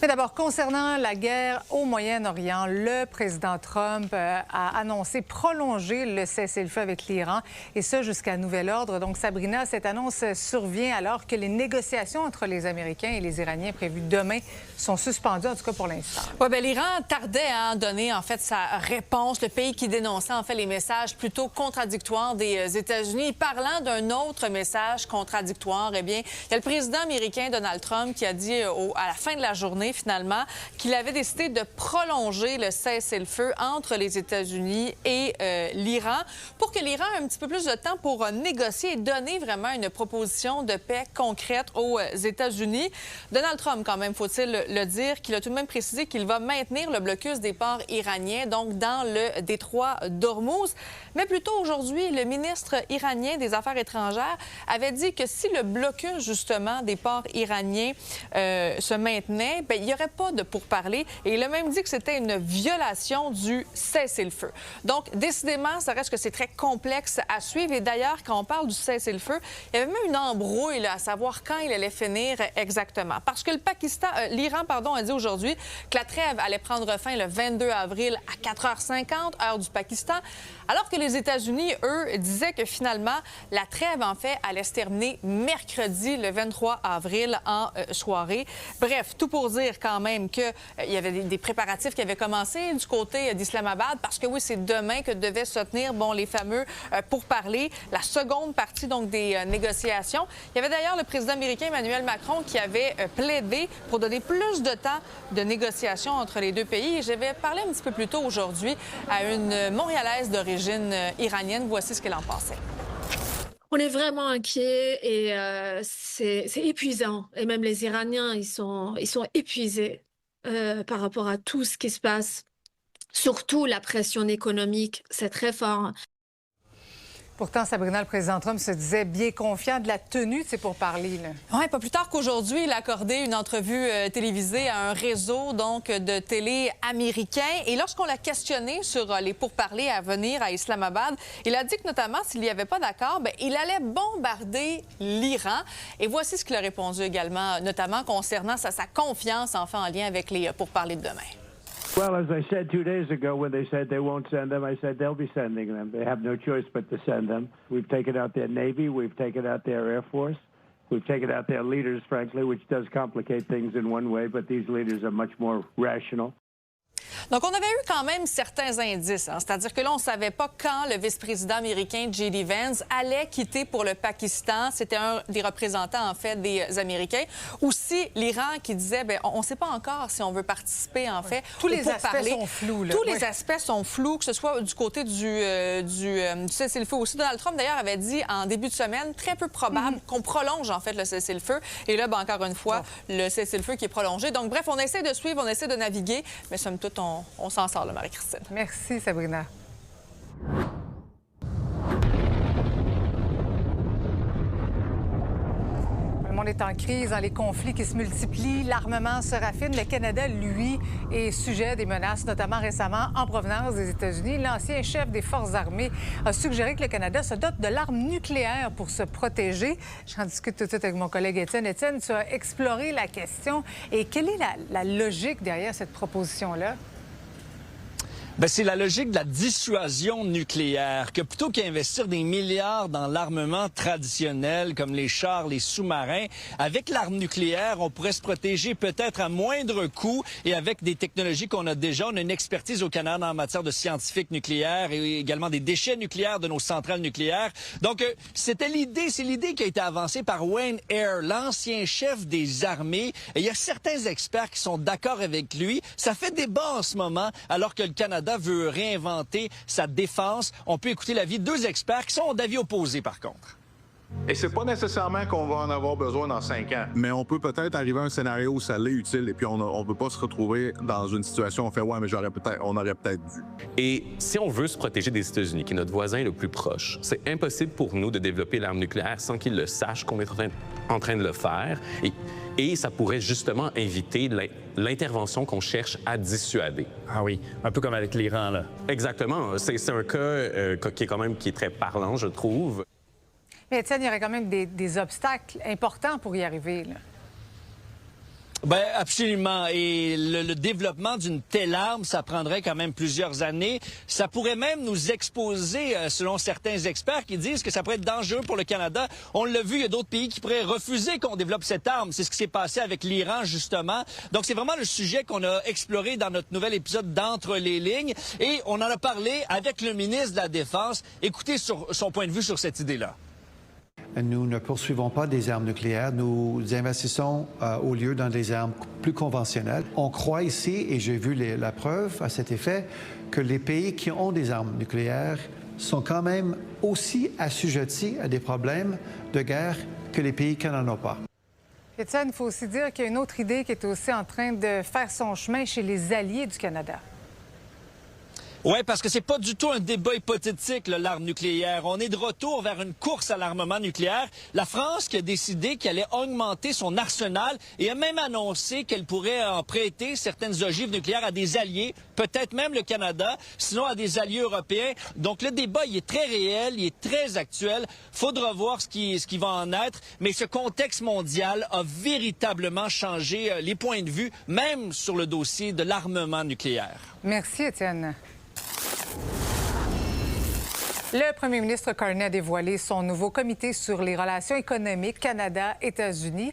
Speaker 1: Mais d'abord, concernant la guerre au Moyen-Orient, le président Trump a annoncé prolonger le cessez-le-feu avec l'Iran, et ce jusqu'à nouvel ordre. Donc, Sabrina, cette annonce survient alors que les négociations entre les Américains et les Iraniens prévues demain sont suspendues, en tout cas pour l'instant.
Speaker 27: Oui, bien, l'Iran tardait à donner, en fait, sa réponse. Le pays qui dénonçait, en fait, les messages plutôt contradictoires des États-Unis. Parlant d'un autre message contradictoire, eh bien, il y a le président américain Donald Trump qui a dit à la fin de la journée, finalement qu'il avait décidé de prolonger le cessez-le-feu entre les États-Unis et l'Iran pour que l'Iran ait un petit peu plus de temps pour négocier et donner vraiment une proposition de paix concrète aux États-Unis. Donald Trump, quand même, faut-il le dire, qu'il a tout de même précisé qu'il va maintenir le blocus des ports iraniens, donc dans le détroit d'Ormuz. Mais plus tôt aujourd'hui, le ministre iranien des Affaires étrangères avait dit que si le blocus, justement, des ports iraniens se maintenait, bien, il n'y aurait pas de pourparlers. Et il a même dit que c'était une violation du cessez-le-feu. Donc, décidément, ça reste que c'est très complexe à suivre. Et d'ailleurs, quand on parle du cessez-le-feu, il y avait même une embrouille là, à savoir quand il allait finir exactement. Parce que l'Iran a dit aujourd'hui que la trêve allait prendre fin le 22 avril à 4h50, heure du Pakistan, alors que les États-Unis, eux, disaient que finalement, la trêve, en fait, allait se terminer mercredi, le 23 avril, en soirée. Bref, tout pour dire quand même qu'il y avait des préparatifs qui avaient commencé du côté d'Islamabad, parce que oui, c'est demain que devaient se tenir les fameux pourparlers, la seconde partie donc des négociations. Il y avait d'ailleurs le président américain Emmanuel Macron qui avait plaidé pour donner plus de temps de négociation entre les deux pays. Et j'avais parlé un petit peu plus tôt aujourd'hui à une Montréalaise d'origine iranienne. Voici ce qu'elle en pensait.
Speaker 2: On est vraiment inquiets et c'est épuisant. Et même les Iraniens, ils sont épuisés par rapport à tout ce qui se passe. Surtout la pression économique, c'est très fort.
Speaker 1: Pourtant, Sabrina, le président Trump se disait bien confiant de la tenue de ces pourparlers.
Speaker 27: Oui, pas plus tard qu'aujourd'hui, il a accordé une entrevue télévisée à un réseau donc de télé américain. Et lorsqu'on l'a questionné sur les pourparlers à venir à Islamabad, il a dit que notamment, s'il n'y avait pas d'accord, il allait bombarder l'Iran. Et voici ce qu'il a répondu également, notamment concernant sa confiance enfin en lien avec les pourparlers de demain.
Speaker 3: Well, as I said 2 days ago when they said they won't send them, I said they'll be sending them. They have no choice but to send them. We've taken out their Navy. We've taken out their Air Force. We've taken out their leaders, frankly, which does complicate things in one way, but these leaders are much more rational.
Speaker 27: Donc, on avait eu quand même certains indices. C'est-à-dire que là, on ne savait pas quand le vice-président américain J.D. Vance allait quitter pour le Pakistan. C'était un des représentants, en fait, des Américains. Aussi, l'Iran qui disait, bien, on ne sait pas encore si on veut participer, en fait.
Speaker 1: Tous les aspects sont flous. Là.
Speaker 27: Tous les aspects sont flous, que ce soit du côté du cessez-le-feu aussi. Donald Trump, d'ailleurs, avait dit en début de semaine, très peu probable qu'on prolonge, en fait, le cessez-le-feu. Et là, encore une fois, le cessez-le-feu qui est prolongé. Donc, bref, on essaie de suivre, on essaie de naviguer, mais somme toute, on s'en sort, là, Marie-Christine.
Speaker 1: Merci, Sabrina. Le monde est en crise, les conflits qui se multiplient, l'armement se raffine. Le Canada, lui, est sujet des menaces, notamment récemment en provenance des États-Unis. L'ancien chef des Forces armées a suggéré que le Canada se dote de l'arme nucléaire pour se protéger. J'en discute tout de suite avec mon collègue Étienne. Étienne, tu as exploré la question. Et quelle est la logique derrière cette proposition-là?
Speaker 4: Bien, c'est la logique de la dissuasion nucléaire, que plutôt qu'investir des milliards dans l'armement traditionnel, comme les chars, les sous-marins, avec l'arme nucléaire, on pourrait se protéger peut-être à moindre coût et avec des technologies qu'on a déjà. On a une expertise au Canada en matière de scientifiques nucléaires et également des déchets nucléaires de nos centrales nucléaires. Donc, c'est l'idée qui a été avancée par Wayne Eyre, l'ancien chef des armées. Et il y a certains experts qui sont d'accord avec lui. Ça fait débat en ce moment, alors que le Canada veut réinventer sa défense. On peut écouter l'avis de 2 experts qui sont d'avis opposés, par contre.
Speaker 9: Et c'est pas nécessairement qu'on va en avoir besoin dans 5 ans. Mais on peut peut-être arriver à un scénario où ça l'est utile et puis on ne peut pas se retrouver dans une situation où on fait « ouais, mais on aurait peut-être dû ».
Speaker 11: Et si on veut se protéger des États-Unis, qui est notre voisin le plus proche, c'est impossible pour nous de développer l'arme nucléaire sans qu'ils le sachent qu'on est en train de le faire. Et ça pourrait justement éviter l'intervention qu'on cherche à dissuader.
Speaker 13: Ah oui, un peu comme avec l'Iran, là.
Speaker 11: Exactement. C'est un cas qui est très parlant, je trouve.
Speaker 1: Mais Étienne, il y aurait quand même des obstacles importants pour y arriver, là.
Speaker 4: Bien, absolument. Et le développement d'une telle arme, ça prendrait quand même plusieurs années. Ça pourrait même nous exposer, selon certains experts, qui disent que ça pourrait être dangereux pour le Canada. On l'a vu, il y a d'autres pays qui pourraient refuser qu'on développe cette arme. C'est ce qui s'est passé avec l'Iran, justement. Donc, c'est vraiment le sujet qu'on a exploré dans notre nouvel épisode d'Entre les lignes. Et on en a parlé avec le ministre de la Défense. Écoutez son point de vue sur cette idée-là.
Speaker 5: Nous ne poursuivons pas des armes nucléaires. Nous investissons au lieu dans des armes plus conventionnelles. On croit ici, et j'ai vu la preuve à cet effet, que les pays qui ont des armes nucléaires sont quand même aussi assujettis à des problèmes de guerre que les pays qui n'en ont pas.
Speaker 1: Étienne, il faut aussi dire qu'il y a une autre idée qui est aussi en train de faire son chemin chez les alliés du Canada.
Speaker 4: Oui, parce que c'est pas du tout un débat hypothétique, l'arme nucléaire. On est de retour vers une course à l'armement nucléaire. La France qui a décidé qu'elle allait augmenter son arsenal et a même annoncé qu'elle pourrait en prêter certaines ogives nucléaires à des alliés, peut-être même le Canada, sinon à des alliés européens. Donc le débat, il est très réel, il est très actuel. Faudra voir ce qui va en être. Mais ce contexte mondial a véritablement changé les points de vue, même sur le dossier de l'armement nucléaire.
Speaker 1: Merci, Étienne. Le premier ministre Carney a dévoilé son nouveau comité sur les relations économiques Canada-États-Unis.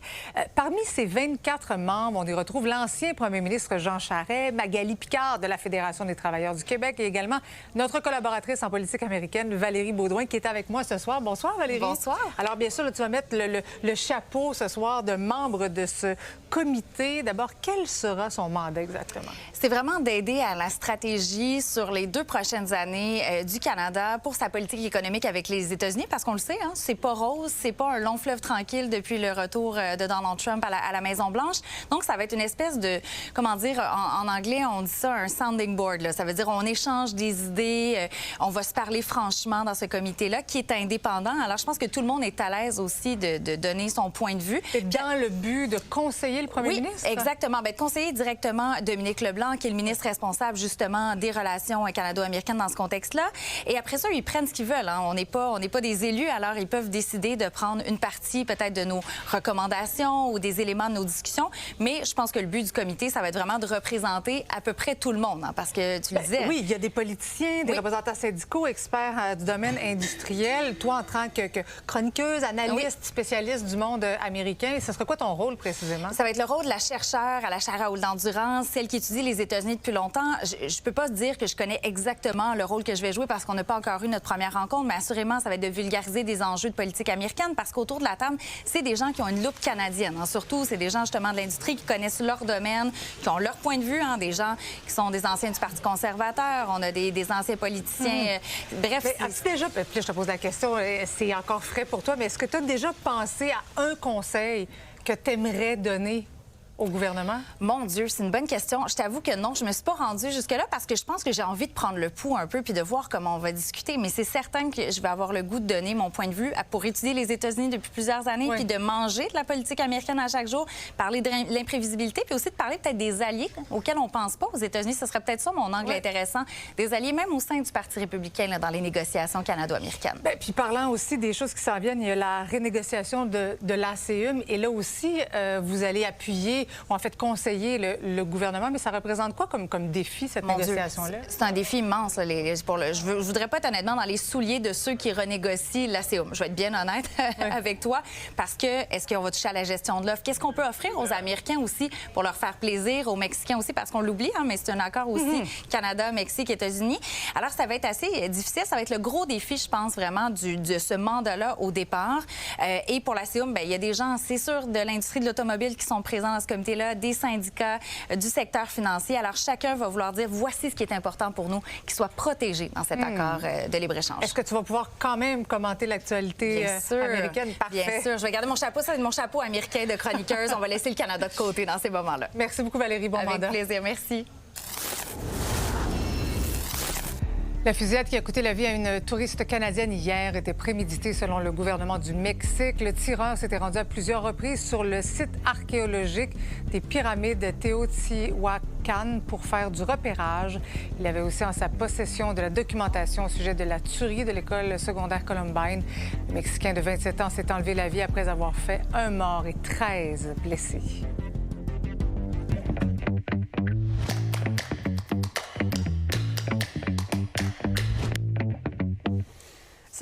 Speaker 1: Parmi ses 24 membres, on y retrouve l'ancien premier ministre Jean Charest, Magali Picard de la Fédération des travailleurs du Québec et également notre collaboratrice en politique américaine, Valérie Baudouin, qui est avec moi ce soir. Bonsoir, Valérie.
Speaker 27: Bonsoir.
Speaker 1: Alors, bien sûr, là, tu vas mettre le chapeau ce soir de membre de ce comité. D'abord, quel sera son mandat exactement?
Speaker 10: C'est vraiment d'aider à la stratégie sur les 2 prochaines années du Canada pour sa politique économique avec les États-Unis, parce qu'on le sait, hein, c'est pas rose, c'est pas un long fleuve tranquille depuis le retour de Donald Trump à la Maison-Blanche. Donc, ça va être une espèce de, comment dire, en anglais, on dit ça un sounding board. Là. Ça veut dire on échange des idées, on va se parler franchement dans ce comité-là, qui est indépendant. Alors, je pense que tout le monde est à l'aise aussi de donner son point de vue.
Speaker 1: Et dans le but de conseiller le premier ministre?
Speaker 10: Oui, exactement. Bien, de conseiller directement Dominique Leblanc, qui est le ministre responsable, justement, des relations canado-américaines dans ce contexte-là. Et après ça, ils prennent ce qu'ils veulent. Hein. On n'est pas des élus, alors ils peuvent décider de prendre une partie peut-être de nos recommandations ou des éléments de nos discussions. Mais je pense que le but du comité, ça va être vraiment de représenter à peu près tout le monde. Hein, parce que tu le disais...
Speaker 1: Oui, il y a des politiciens, des représentants syndicaux, experts du domaine industriel. Toi, en tant que chroniqueuse, analyste, spécialiste du monde américain, ce serait quoi ton rôle précisément?
Speaker 10: Ça va être le rôle de la chercheure à la chaire à haute endurance, celle qui étudie les États-Unis depuis longtemps. Je peux pas dire que je connais exactement le rôle que je vais jouer parce qu'on n'a pas encore eu notre première rencontre, mais assurément, ça va être de vulgariser des enjeux de politique américaine parce qu'autour de la table, c'est des gens qui ont une loupe canadienne. Hein. Surtout, c'est des gens justement de l'industrie qui connaissent leur domaine, qui ont leur point de vue, hein, des gens qui sont des anciens du Parti conservateur, on a des anciens politiciens. Bref,
Speaker 1: as-tu déjà, puis je te pose la question, c'est encore frais pour toi, mais est-ce que tu as déjà pensé à un conseil que tu aimerais donner au gouvernement?
Speaker 10: Mon Dieu, c'est une bonne question. Je t'avoue que non, je me suis pas rendue jusque-là parce que je pense que j'ai envie de prendre le pouls un peu puis de voir comment on va discuter. Mais c'est certain que je vais avoir le goût de donner mon point de vue pour étudier les États-Unis depuis plusieurs années puis de manger de la politique américaine à chaque jour, parler de l'imprévisibilité puis aussi de parler peut-être des alliés auxquels on pense pas aux États-Unis. Ce serait peut-être ça mon angle intéressant. Des alliés même au sein du Parti républicain là, dans les négociations canado-américaines.
Speaker 1: Bien, puis parlant aussi des choses qui s'en viennent, il y a la renégociation de l'ACUM et là aussi, vous allez appuyer ou en fait conseiller le gouvernement, mais ça représente quoi comme défi, cette négociation-là?
Speaker 10: C'est un défi immense. Là, je voudrais pas être honnêtement dans les souliers de ceux qui renégocient l'ACUM. Je vais être bien honnête avec toi, parce que est-ce qu'on va toucher à la gestion de l'offre? Qu'est-ce qu'on peut offrir aux Américains aussi pour leur faire plaisir, aux Mexicains aussi, parce qu'on l'oublie, hein, mais c'est un accord aussi Canada, Mexique, États-Unis. Alors, ça va être assez difficile. Ça va être le gros défi, je pense, vraiment, de ce mandat-là au départ. Et pour l'ACUM, bien, il y a des gens, c'est sûr, de l'industrie de l'automobile qui sont présents dans ce comité-là, des syndicats, du secteur financier. Alors, chacun va vouloir dire, voici ce qui est important pour nous, qu'il soit protégé dans cet accord de libre-échange.
Speaker 1: Est-ce que tu vas pouvoir quand même commenter l'actualité américaine? Parfait.
Speaker 10: Bien sûr. Je vais garder mon chapeau. Ça va être mon chapeau américain de chroniqueuse. On va laisser le Canada de côté dans ces moments-là.
Speaker 1: Merci beaucoup, Valérie. Bon mandat.
Speaker 10: Avec plaisir. Merci.
Speaker 1: La fusillade qui a coûté la vie à une touriste canadienne hier était préméditée selon le gouvernement du Mexique. Le tireur s'était rendu à plusieurs reprises sur le site archéologique des pyramides Teotihuacan pour faire du repérage. Il avait aussi en sa possession de la documentation au sujet de la tuerie de l'école secondaire Columbine. Le Mexicain de 27 ans s'est enlevé la vie après avoir fait un mort et 13 blessés.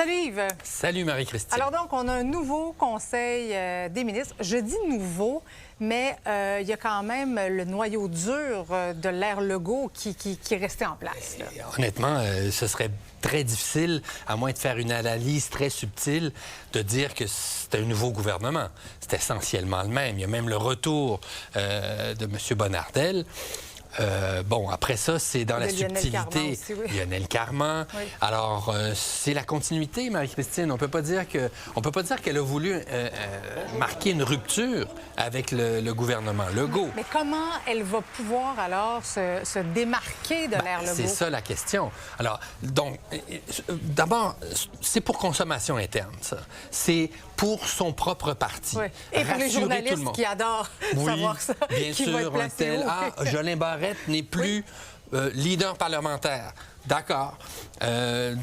Speaker 1: Salut Yves.
Speaker 12: Salut Marie-Christine.
Speaker 1: Alors donc, on a un nouveau conseil des ministres. Je dis nouveau, mais il y a quand même le noyau dur de l'ère Legault qui est resté en place. Là.
Speaker 12: Honnêtement, ce serait très difficile, à moins de faire une analyse très subtile, de dire que c'est un nouveau gouvernement. C'est essentiellement le même. Il y a même le retour de M. Bonnardel. Bon, après ça, c'est dans la subtilité. Lionel Carman. Oui. Alors, c'est la continuité, Marie-Christine. On peut pas dire qu'elle a voulu marquer une rupture avec le gouvernement Legault.
Speaker 1: Mais comment elle va pouvoir alors se démarquer de l'ère Legault?
Speaker 12: C'est ça la question. Alors, donc, d'abord, c'est pour consommation interne, ça. C'est pour son propre parti.
Speaker 1: Oui. Et pour les journalistes qui adorent savoir ça.
Speaker 12: Bien
Speaker 1: qui
Speaker 12: sûr,
Speaker 1: va être placé où?
Speaker 12: Jolin Barrette n'est plus leader parlementaire. D'accord.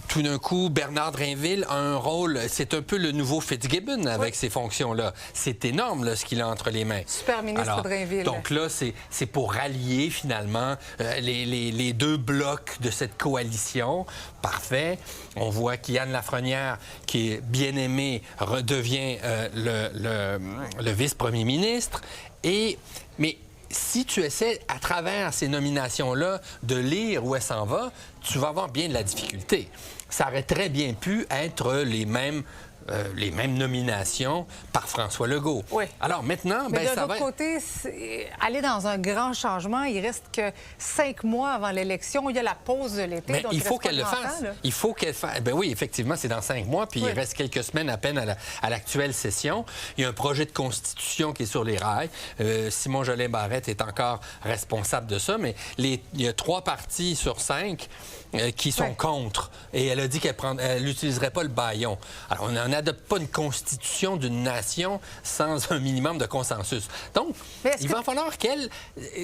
Speaker 12: Tout d'un coup, Bernard Drinville a un rôle, c'est un peu le nouveau Fitzgibbon avec ces fonctions-là. C'est énorme là, ce qu'il a entre les mains.
Speaker 1: Super ministre Drinville.
Speaker 12: Donc là, c'est pour rallier finalement les deux blocs de cette coalition. Parfait. On voit qu'Yann Lafrenière, qui est bien aimé, redevient le vice-premier ministre. Mais si tu essaies, à travers ces nominations-là, de lire où elle s'en va, tu vas avoir bien de la difficulté. Ça aurait très bien pu être les mêmes nominations par François Legault.
Speaker 1: Oui.
Speaker 12: Alors maintenant,
Speaker 1: mais
Speaker 12: ça va...
Speaker 1: de l'autre côté, aller dans un grand changement, il reste que 5 mois avant l'élection. Il y a la pause de l'été.
Speaker 12: Mais
Speaker 1: donc
Speaker 12: il faut qu'elle le fasse. Il faut qu'elle fasse. Ben oui, effectivement, c'est dans 5 mois, puis il reste quelques semaines à peine à l'actuelle session. Il y a un projet de constitution qui est sur les rails. Simon Jolin Barrette est encore responsable de ça, mais il y a 3 partis sur 5 qui sont contre. Et elle a dit qu'elle n'utiliserait pas le bâillon. Alors, on n'adopte pas une constitution d'une nation sans un minimum de consensus. Donc, il va falloir qu'elle...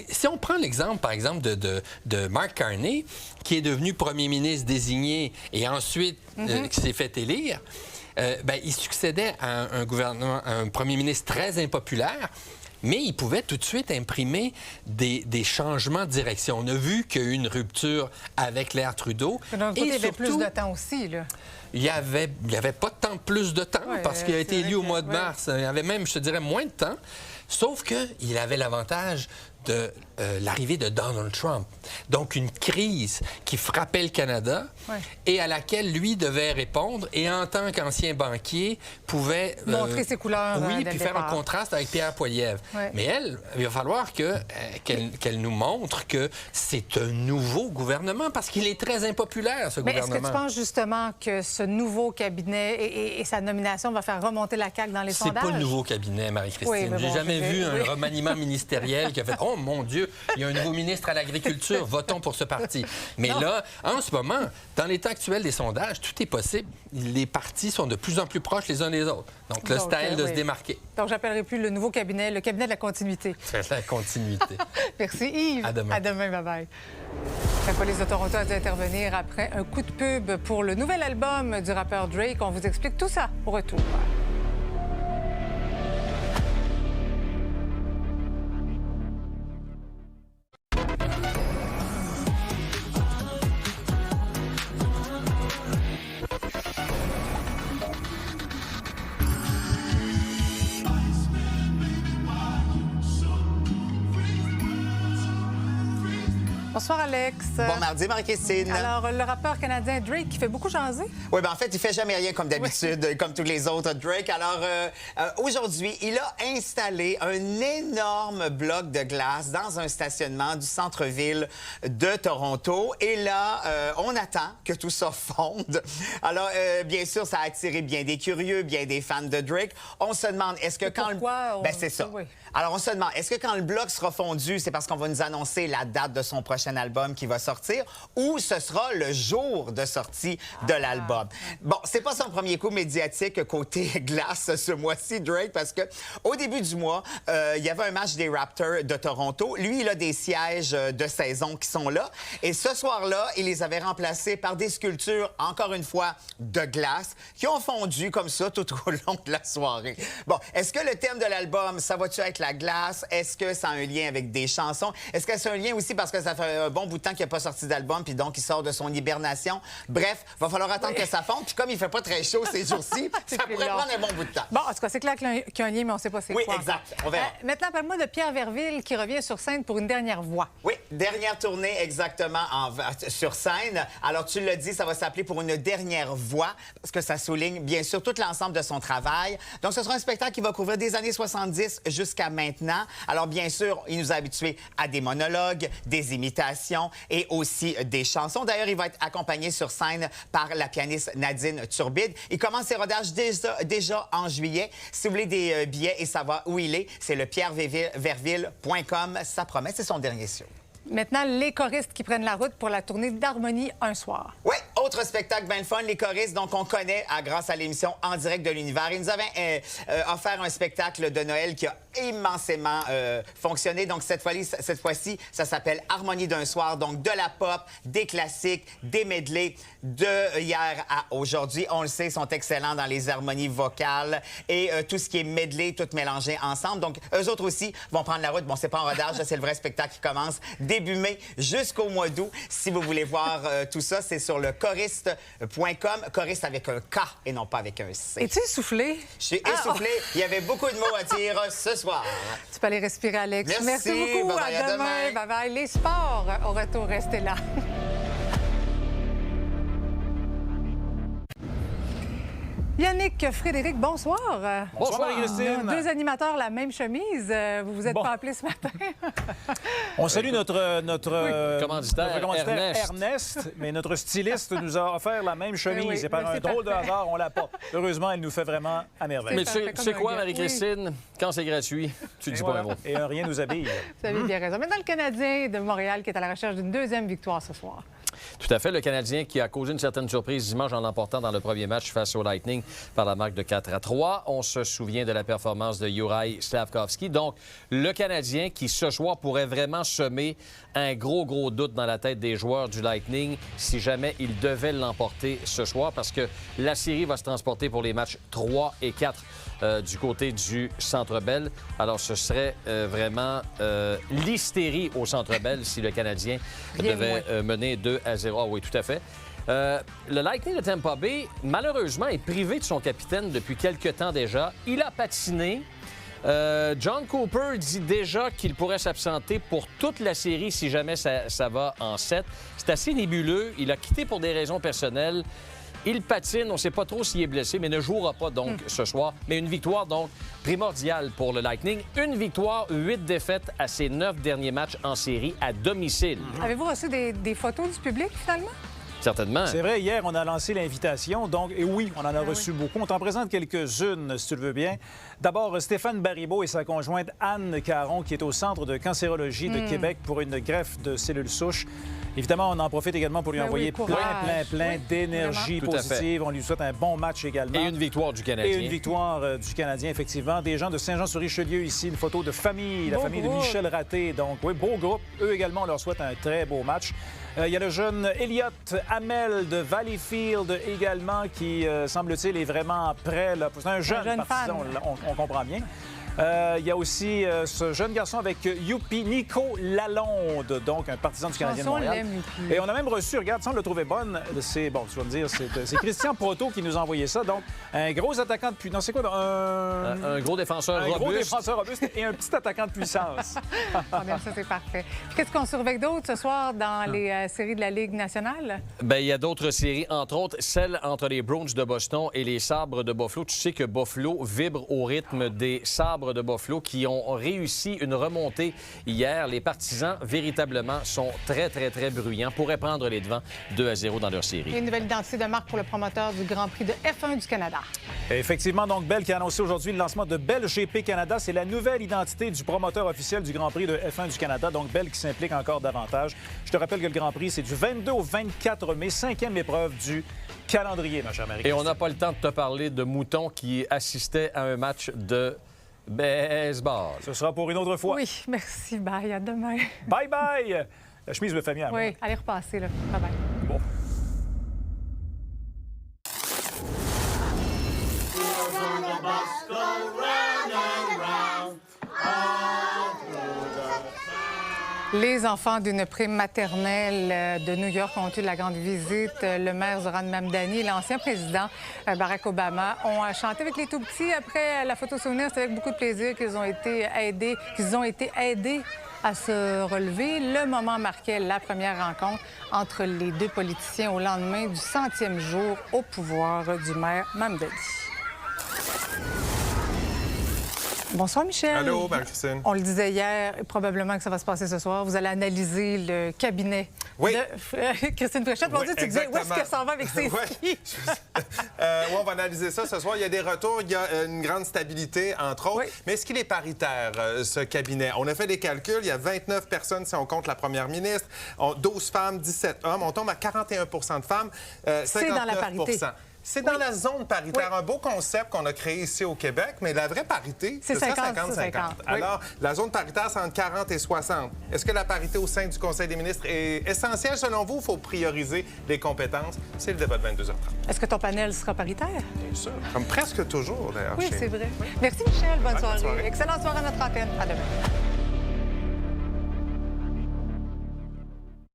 Speaker 12: Si on prend l'exemple, par exemple, de Mark Carney, qui est devenu premier ministre désigné et ensuite qui s'est fait élire, il succédait à un premier ministre très impopulaire. Mais il pouvait tout de suite imprimer des changements de direction. On a vu qu'il y a eu une rupture avec l'ère Trudeau.
Speaker 1: D'un côté, il y avait plus de temps aussi, là.
Speaker 12: Il n'y avait pas tant plus de temps parce qu'il a été élu au mois de mars. Il y avait même, je te dirais, moins de temps. Sauf qu'il avait l'avantage de l'arrivée de Donald Trump. Donc, une crise qui frappait le Canada et à laquelle lui devait répondre et en tant qu'ancien banquier, pouvait...
Speaker 1: montrer ses couleurs.
Speaker 12: Oui, puis faire un contraste avec Pierre Poilievre. Mais elle, il va falloir qu'elle nous montre que c'est un nouveau gouvernement parce qu'il est très impopulaire, ce gouvernement.
Speaker 1: Est-ce que tu penses justement que ce nouveau cabinet et sa nomination va faire remonter la CAQ dans les sondages?
Speaker 12: C'est pas le nouveau cabinet, Marie-Christine. J'ai jamais vu un remaniement ministériel qui a fait « Oh, mon Dieu, il y a un nouveau ministre à l'Agriculture, votons pour ce parti. » Mais là, en ce moment, dans l'état actuel des sondages, tout est possible. Les partis sont de plus en plus proches les uns des autres. Donc, là, c'est à elle de se démarquer.
Speaker 1: Donc, j'appellerai plus le nouveau cabinet, le cabinet de la continuité.
Speaker 12: C'est la continuité.
Speaker 1: Merci Yves.
Speaker 12: À demain.
Speaker 1: À demain, bye-bye. La police de Toronto a dû intervenir après un coup de pub pour le nouvel album du rappeur Drake. On vous explique tout ça au retour. Bonsoir, Alex.
Speaker 14: Bon mardi, Marie-Christine.
Speaker 1: Alors, le rappeur canadien Drake qui fait beaucoup jaser.
Speaker 14: Oui, bien en fait, il fait jamais rien comme d'habitude, comme tous les autres Drake. Alors, aujourd'hui, il a installé un énorme bloc de glace dans un stationnement du centre-ville de Toronto. Et là, on attend que tout ça fonde. Alors, bien sûr, ça a attiré bien des curieux, bien des fans de Drake. On se demande, est-ce que quand...
Speaker 1: Pourquoi?
Speaker 14: Ben, c'est ça. Oui. Alors, on se demande, est-ce que quand le bloc sera fondu, c'est parce qu'on va nous annoncer la date de son prochain album qui va sortir ou ce sera le jour de sortie de l'album? Bon, c'est pas son premier coup médiatique côté glace ce mois-ci, Drake, parce que au début du mois, il y avait un match des Raptors de Toronto. Lui, il a des sièges de saison qui sont là. Et ce soir-là, il les avait remplacés par des sculptures, encore une fois, de glace, qui ont fondu comme ça tout au long de la soirée. Bon, est-ce que le thème de l'album, ça va-tu être la glace? Est-ce que ça a un lien avec des chansons? Est-ce que c'est un lien aussi parce que ça fait un bon bout de temps qu'il n'a pas sorti d'album, puis donc il sort de son hibernation. Bref, va falloir attendre que ça fonde. Puis comme il fait pas très chaud ces jours-ci, ça pourrait prendre un bon bout de temps.
Speaker 1: Bon, en tout cas, c'est clair qu'il y a un lien, mais on ne sait pas c'est quoi.
Speaker 14: Oui, exact. On verra.
Speaker 1: Maintenant, parle-moi de Pierre Verville qui revient sur scène pour une dernière voix.
Speaker 14: Oui, dernière tournée exactement sur scène. Alors, tu l'as dit, ça va s'appeler Pour une dernière voix, parce que ça souligne bien sûr tout l'ensemble de son travail. Donc, ce sera un spectacle qui va couvrir des années 70 jusqu'à maintenant. Alors, bien sûr, il nous a habitués à des monologues, des imitations et aussi des chansons. D'ailleurs, il va être accompagné sur scène par la pianiste Nadine Turbide. Il commence ses rodages déjà en juillet. Si vous voulez des billets et savoir où il est, c'est le pierreverville.com. Ça promet, c'est son dernier show.
Speaker 1: Maintenant, les choristes qui prennent la route pour la tournée d'Harmonie un soir.
Speaker 14: Oui, autre spectacle bien le fun, les choristes, donc on connaît grâce à l'émission En direct de l'univers. Ils nous avaient offert un spectacle de Noël qui a immensément fonctionné. Donc cette fois-ci, ça s'appelle Harmonie d'un soir. Donc de la pop, des classiques, des medleys de hier à aujourd'hui. On le sait, ils sont excellents dans les harmonies vocales et tout ce qui est medley, tout mélangé ensemble. Donc eux autres aussi vont prendre la route. Bon, c'est pas en rodage, c'est le vrai spectacle qui commence début mai jusqu'au mois d'août. Si vous voulez voir tout ça, c'est sur le choriste.com. Choriste avec un K et non pas avec un C.
Speaker 1: Es-tu essoufflé?
Speaker 14: Je suis essoufflé. Il y avait beaucoup de mots à dire ce soir.
Speaker 1: Tu peux aller respirer, Alex.
Speaker 14: Merci
Speaker 1: beaucoup.
Speaker 14: Bye-bye,
Speaker 1: à demain. Bye-bye. Les sports, au retour, restez là. Yannick, Frédéric, bonsoir.
Speaker 15: Bonsoir, Marie-Christine.
Speaker 1: Deux animateurs, la même chemise. Vous vous êtes pas appelés ce matin?
Speaker 15: On salue notre
Speaker 12: commanditaire
Speaker 15: Ernest, mais notre styliste nous a offert la même chemise.
Speaker 1: Oui,
Speaker 15: et par un drôle de hasard, on l'a pas. Heureusement, elle nous fait vraiment à merveille.
Speaker 12: Mais tu sais quoi, Marie-Christine? Quand c'est gratuit, tu ne dis pas un mot.
Speaker 15: Et un rien nous habille.
Speaker 1: Vous avez bien raison. Maintenant, le Canadien de Montréal qui est à la recherche d'une deuxième victoire ce soir.
Speaker 12: Tout à fait. Le Canadien qui a causé une certaine surprise dimanche en l'emportant dans le premier match face au Lightning par la marque de 4-3. On se souvient de la performance de Juraj Slafkovský. Donc, le Canadien qui, ce soir, pourrait vraiment semer un gros doute dans la tête des joueurs du Lightning si jamais ils devaient l'emporter ce soir parce que la série va se transporter pour les matchs 3 et 4 du côté du Centre Bell. Alors, ce serait vraiment l'hystérie au Centre Bell si le Canadien devait mener 2-0. Ah oui, tout à fait. Le Lightning de Tampa Bay, malheureusement, est privé de son capitaine depuis quelque temps déjà. Il a patiné. John Cooper dit déjà qu'il pourrait s'absenter pour toute la série si jamais ça va en 7. C'est assez nébuleux. Il a quitté pour des raisons personnelles. Il patine, on ne sait pas trop s'il est blessé, mais ne jouera pas donc ce soir. Mais une victoire donc primordiale pour le Lightning. Une victoire, 8 défaites à ses 9 derniers matchs en série à domicile.
Speaker 1: Avez-vous reçu des photos du public finalement?
Speaker 12: Certainement.
Speaker 15: C'est vrai, hier, on a lancé l'invitation. Donc, et oui, on en a reçu beaucoup. On t'en présente quelques-unes, si tu le veux bien. D'abord, Stéphane Baribeau et sa conjointe Anne Caron, qui est au Centre de cancérologie de Québec pour une greffe de cellules souches. Évidemment, on en profite également pour lui envoyer plein d'énergie positive. On lui souhaite un bon match également.
Speaker 12: Et une victoire du Canadien.
Speaker 15: Et une victoire du Canadien, effectivement. Des gens de Saint-Jean-sur-Richelieu ici, une photo de famille, la famille de Michel Raté. Donc, oui, beau groupe. Eux également, on leur souhaite un très beau match. Il y a le jeune Elliott Hamel de Valleyfield également qui, semble-t-il, est vraiment prêt. C'est un jeune partisan, on comprend bien. Il y a aussi ce jeune garçon avec Youpi, Nico Lalonde, donc un partisan du Canadien de Montréal. Et on a même reçu, regarde, ça on l'a trouvé bonne, c'est, bon, tu vas me dire, c'est Christian Proto qui nous a envoyé ça. Donc, un gros attaquant de puissance. Non, c'est quoi?
Speaker 12: Un gros défenseur robuste.
Speaker 15: Un gros défenseur robuste et un petit attaquant de puissance.
Speaker 1: Ça, c'est parfait. Qu'est-ce qu'on surveille d'autre ce soir dans les séries de la Ligue nationale?
Speaker 12: Bien, il y a d'autres séries, entre autres celle entre les Bruins de Boston et les Sabres de Buffalo. Tu sais que Buffalo vibre au rythme des Sabres de Buffalo qui ont réussi une remontée hier. Les partisans, véritablement, sont très bruyants. Pourraient prendre les devants 2-0 dans leur série.
Speaker 1: Et une nouvelle identité de marque pour le promoteur du Grand Prix de F1 du Canada.
Speaker 15: Effectivement, donc Bell qui a annoncé aujourd'hui le lancement de Bell GP Canada. C'est la nouvelle identité du promoteur officiel du Grand Prix de F1 du Canada. Donc Bell qui s'implique encore davantage. Je te rappelle que le Grand Prix, c'est du 22 au 24 mai, 5e épreuve du calendrier, ma chère Marie.
Speaker 12: Et on n'a pas le temps de te parler de Mouton qui assistait à un match de baseball.
Speaker 15: Ce sera pour une autre fois.
Speaker 1: Oui, merci. Bye. À demain.
Speaker 15: Bye. La chemise me fait bien à moi.
Speaker 1: Oui, allez repasser, là. Bye.
Speaker 15: Bon.
Speaker 1: Les enfants d'une prime maternelle de New York ont eu la grande visite. Le maire Zoran Mamdani et l'ancien président Barack Obama ont chanté avec les tout-petits. Après la photo souvenir, c'est avec beaucoup de plaisir qu'ils ont été aidés à se relever. Le moment marquait la première rencontre entre les deux politiciens au lendemain du 100e jour au pouvoir du maire Mamdani. Bonsoir, Michel.
Speaker 6: Allô, Marie-Christine.
Speaker 1: On le disait hier, probablement que ça va se passer ce soir. Vous allez analyser le cabinet de Christine Fréchette. Mon Dieu, tu disais, où est-ce qu'elle s'en va avec ses skis?
Speaker 6: On va analyser ça ce soir. Il y a des retours, il y a une grande stabilité, entre autres. Mais est-ce qu'il est paritaire, ce cabinet? On a fait des calculs. Il y a 29 personnes, si on compte la première ministre, 12 femmes, 17 hommes. On tombe à 41 de femmes, 59
Speaker 1: C'est dans la parité.
Speaker 6: C'est dans la zone paritaire, un beau concept qu'on a créé ici au Québec, mais la vraie parité, c'est 50-50. Alors, la zone paritaire, c'est entre 40 et 60. Est-ce que la parité au sein du Conseil des ministres est essentielle selon vous? Il faut prioriser les compétences. C'est le débat de 22h30.
Speaker 1: Est-ce que ton panel sera paritaire?
Speaker 6: Bien sûr. Comme presque toujours, d'ailleurs.
Speaker 1: Oui, c'est vrai. Merci, Michel. Bonne soirée. Excellente soirée à notre antenne. À demain.